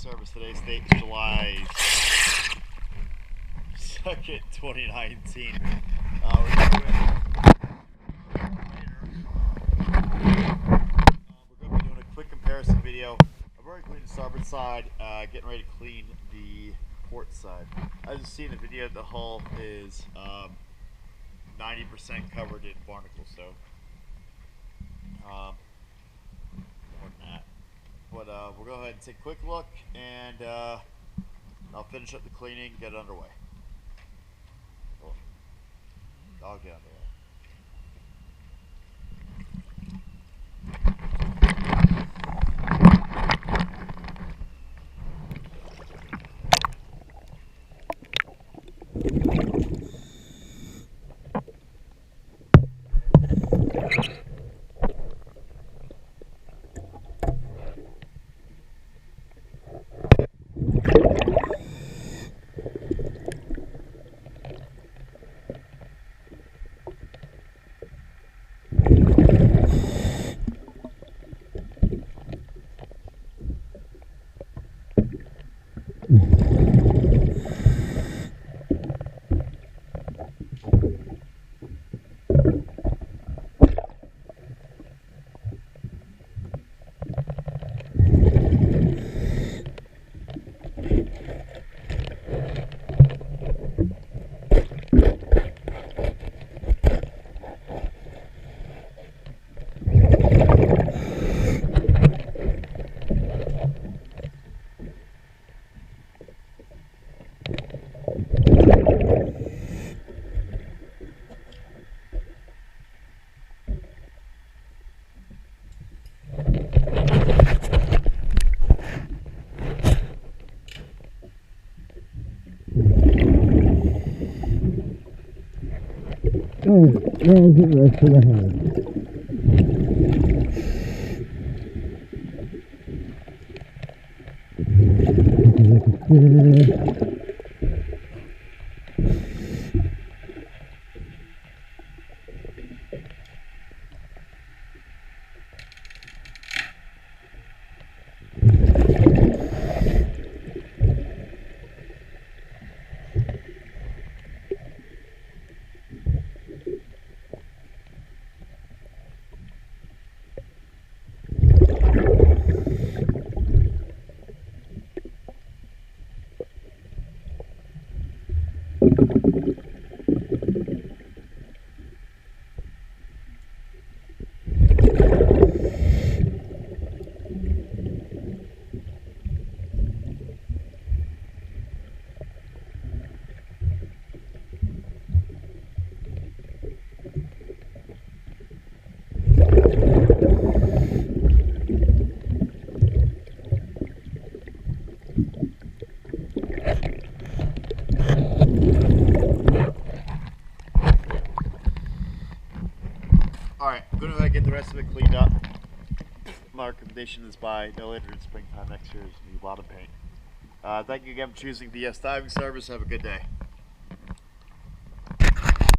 service. Today's date is July 2nd, 2019. We're going to be doing a quick comparison video. I've already cleaned the starboard side, getting ready to clean the port side. As you see in the video, the hull is 90% covered in barnacle, so more than that. But we'll go ahead and take a quick look, and I'll finish up the cleaning and get it underway. Cool. I'll get underway. There's the rest of the house. Alright, I'm going to get the rest of it cleaned up. My recommendation is by no later than springtime next year is new bottom paint. Thank you again for choosing DS Diving Service. Have a good day.